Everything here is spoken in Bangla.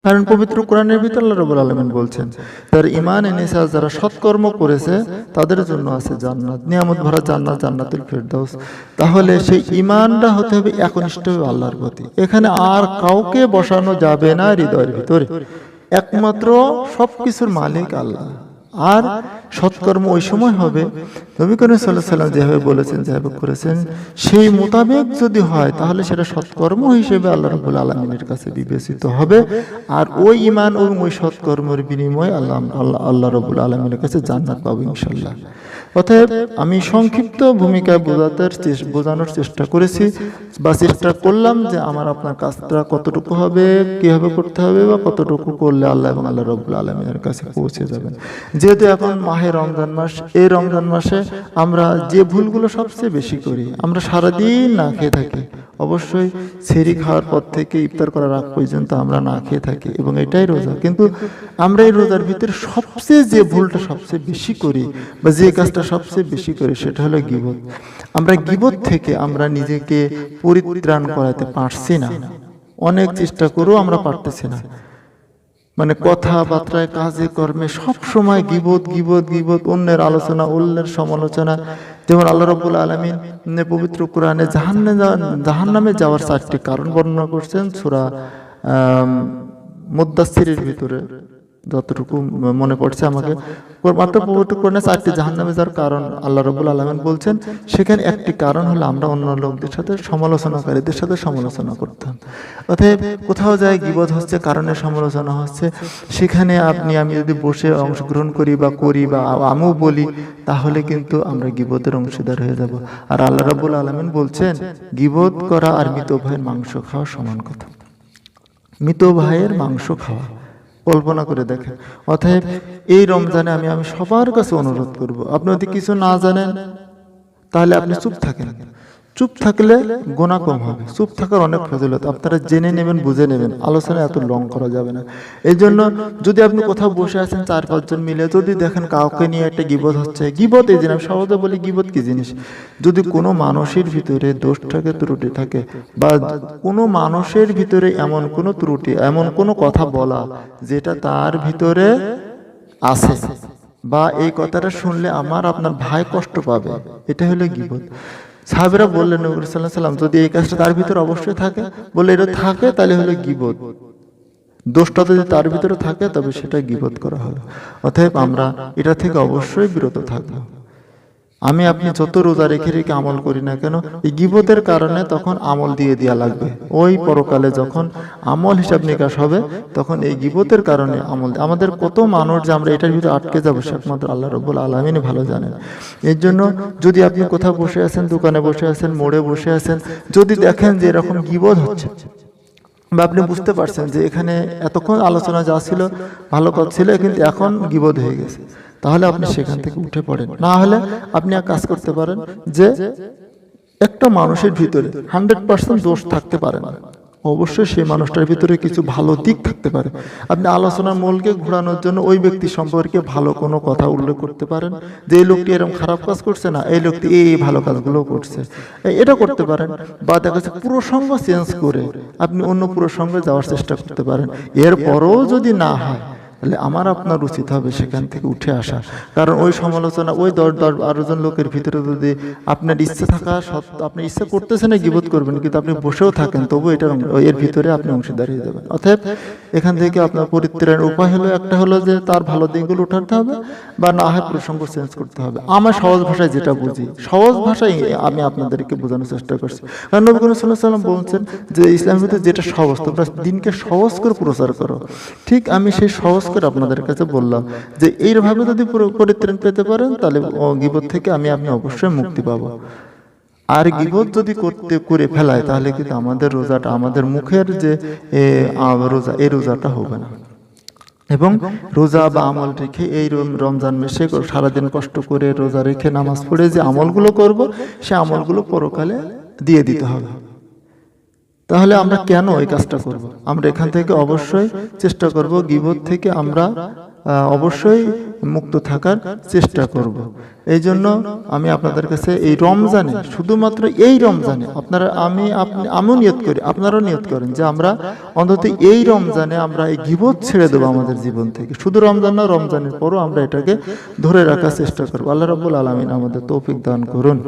কারণ পবিত্র কোরআনের ভিতর আল্লাহ রাব্বুল আলামিন বলছেন, তার ঈমান এনেছে যারা সৎকর্ম করেছে তাদের জন্য আছে জান্নাত, নিয়ামত ভরা জান্নাত, জান্নাতুল ফেরদাউস। তাহলে সেই ঈমানটা হতে হবে একনিষ্ঠ আল্লাহর প্রতি। এখানে আর কাউকে বসানো যাবে না হৃদয়ের ভিতরে, একমাত্র সবকিছুর মালিক আল্লাহ। আর সৎকর্ম ওই সময় হবে নবী করিম সাল্লাল্লাহু আলাইহি ওয়াসাল্লাম যেভাবে বলেছেন, যেভাবে করেছেন, সেই মোতাবেক যদি হয় তাহলে সেটা সৎকর্ম হিসেবে আল্লাহ রাব্বুল আলামিনের কাছে বিবেচিত হবে। আর ওই ঈমান এবং ওই সৎকর্মের বিনিময়ে আল্লাহ রাব্বুল আলামিনের কাছে জান্নাত পাবো ইনশাআল্লাহ। অতএব আমি সংক্ষিপ্ত ভূমিকায় বোঝানোর চেষ্টা করেছি বা চেষ্টা করলাম যে আমার আপনার কাজটা কতটুকু হবে, কিভাবে করতে হবে, বা কতটুকু করলে আল্লাহ এবং আল্লাহ রাব্বুল আলামিনের কাছে পৌঁছে যাবেন। যেহেতু এখন মাহে রমজান মাস, এই রমজান মাসে আমরা যে ভুলগুলো সবচেয়ে বেশি করি, আমরা সারাদিন না খেয়ে থাকি। অবশ্যই সেহরি খাওয়ার পর থেকে ইফতার করার আগ পর্যন্ত আমরা না খেয়ে থাকি এবং এটাই রোজা। কিন্তু আমরা এই রোজার ভিতরে সবচেয়ে যে ভুলটা সবচেয়ে বেশি করি বা যে কাজটা সবচেয়ে বেশি করি সেটা হলো গীবত। আমরা গীবত থেকে আমরা নিজেকে পরিত্রাণ করাতে পারছি না, অনেক চেষ্টা করেও আমরা পারতেছি না। মানে কথাবার্তায়, কাজে কর্মে সব সময় গীবত গীবত গীবত, অন্যের আলোচনা, অন্যের সমালোচনা। যেমন আল্লাহ রাব্বুল আলামিন পবিত্র কোরআনে জাহান্নামে যাওয়ার 4টি কারণ বর্ণনা করছেন সূরা মুদ্দাসসিরের ভিতরে, যতটুকু মনে পড়ছে আমাকে। মাত্র পবিত্র কোরআনে 4টি জাহান্নামে যাওয়ার কারণ আল্লাহ রাব্বুল আলামিন বলছেন। সেখানে একটি কারণ হলো আমরা অন্য লোকদের সাথে, সমালোচনাকারীদের সাথে সমালোচনা করতাম। অতএব কোথাও যায় গীবত হচ্ছে, কারণে সমালোচনা হচ্ছে, সেখানে আমি যদি বসে অংশগ্রহণ করি বা আমিও বলি, তাহলে কিন্তু আমরা গীবতের অংশীদার হয়ে যাব। আর আল্লাহ রাব্বুল আলামিন বলছেন গীবত করা আর মৃত ভাইয়ের মাংস খাওয়া সমান কথা। মৃত ভাইয়ের মাংস খাওয়া, কল্পনা করে দেখেন। অতএব এই রমজানে আমি সবার কাছে অনুরোধ করব, আপনি যদি কিছু না জানেন তাহলে আপনি চুপ থাকেন। চুপ থাকলে গুনাহ কম হবে। চুপ থাকার অনেক ফজিলত, আপনারা জেনে নেবেন, বুঝে নেবেন। আলোচনা এত লং করা যাবে না। এই জন্য যদি আপনি কোথাও বসে আছেন 4-5 জন মিলে, যদি দেখেন কাউকে নিয়ে একটা গীবত হচ্ছে, গীবত এই জিনিস সহজে বলি, গীবত কি জিনিস? যদি কোনো মানুষের ভিতরে দোষ থাকে, ত্রুটি থাকে, বা কোনো মানুষের ভিতরে এমন কোনো ত্রুটি, এমন কোনো কথা বলা যেটা তার ভিতরে আছে, বা এই কথাটা শুনলে আমার আপনার ভাই কষ্ট পাবে, এটা হলো গীবত। সাহাবীরা বললেন নবী সাল্লাল্লাহু আলাইহি ওয়াসাল্লাম, যদি এই কাজটা তার ভিতরে অবশ্যই থাকে, বলে এটা থাকে তাহলে হলো গীবত। দোষটা যদি তার ভিতরে থাকে তবে সেটা গীবত করা হবে। অতএব আমরা এটা থেকে অবশ্যই বিরত থাকবো। আপনি যত রোজা রেখে রেখে আমল করি না কেন, এই গীবতের কারণে তখন আমল দিয়ে দেওয়া লাগবে। ওই পরকালে যখন আমল হিসাব নিকাশ হবে, তখন এই গীবতের কারণে আমল, আমাদের কত মানুষ যে আমরা এটার ভিতরে আটকে যাবো, সে একমাত্র আল্লাহ রাব্বুল আলামিনই ভালো জানেন। এর জন্য যদি আপনি কোথাও বসে আছেন, দোকানে বসে আছেন, মোড়ে বসে আছেন, যদি দেখেন যে এরকম গীবত হচ্ছে, বা আপনি বুঝতে পারছেন যে এখানে এতক্ষণ আলোচনা যা ছিল ভালো কথা ছিল, কিন্তু এখন গীবত হয়ে গেছে, তাহলে আপনি সেখান থেকে উঠে পড়েন। না হলে আপনি এক কাজ করতে পারেন যে একটা মানুষের ভিতরে 100% দোষ থাকতে পারে না, অবশ্যই সেই মানুষটার ভিতরে কিছু ভালো দিক থাকতে পারে। আপনি আলোচনার মূলকে ঘোরানোর জন্য ওই ব্যক্তি সম্পর্কে ভালো কোনো কথা উল্লেখ করতে পারেন, যে এই লোকটি এরকম খারাপ কাজ করছে না, এই লোকটি এই ভালো কাজগুলো করছে, এটা করতে পারেন। বা দেখা যাচ্ছে প্রসঙ্গ চেঞ্জ করে আপনি অন্য প্রসঙ্গে যাওয়ার চেষ্টা করতে পারেন। এরপরও যদি না হয়, তাহলে আমার আপনার উচিত হবে সেখান থেকে উঠে আসা। কারণ ওই সমালোচনা, ওই 10-12 জন লোকের ভিতরে যদি আপনার ইচ্ছে থাকা সত্ত্বেও আপনি ইচ্ছে করতেছেন না গীবত করবেন, কিন্তু আপনি বসেও থাকেন, তবু এর ভিতরে আপনি অংশীদার হয়ে যাবেন। অতএব এখান থেকে আপনার পরিত্রাণের উপায় হলো, একটা হলো যে তার ভালো দিকগুলো উঠাতে হবে, বা না হয় প্রসঙ্গ চেঞ্জ করতে হবে। আমার সহজ ভাষায় যেটা বুঝি, সহজ ভাষায় আমি আপনাদেরকে বোঝানোর চেষ্টা করছি। কারণ নবী করিম সাল্লাল্লাহু আলাইহি ওয়াসাল্লাম বলছেন যে ইসলামের ভিতরে যেটা সহজ, তোমরা দিনকে সহজ করে প্রচার করো। ঠিক আমি সেই সহজ করে আপনাদের কাছে বললাম যে এইভাবে যদি পরিত্রাণ পেতে পারেন, তাহলে গীবত থেকে আপনি অবশ্যই মুক্তি পাবো। আর গীবত যদি করে ফেলায়, তাহলে কিন্তু আমাদের রোজাটা, আমাদের মুখের যে রোজা, এই রোজাটা হবে না। এবং রোজা বা আমল রেখে এই রমজান মাসে সারাদিন কষ্ট করে রোজা রেখে নামাজ পড়ে যে আমলগুলো করব, সে আমলগুলো পরকালে দিয়ে দিতে হবে। তাহলে আমরা কেন এই কাজটা করব? আমরা এখান থেকে অবশ্যই চেষ্টা করব গীবত থেকে আমরা অবশ্যই মুক্ত থাকার চেষ্টা করব। এই জন্য আমি আপনাদের কাছে এই রমজানে, শুধুমাত্র এই রমজানে আমিও নিয়ত করি, আপনারাও নিয়ত করেন যে আমরা অন্তত এই রমজানে আমরা এই গীবত ছেড়ে দেবো আমাদের জীবন থেকে। শুধু রমজান না, রমজানের পরও আমরা এটাকে ধরে রাখার চেষ্টা করবো। আল্লাহ রাব্বুল আলামিন আমাদের তৌফিক দান করুন।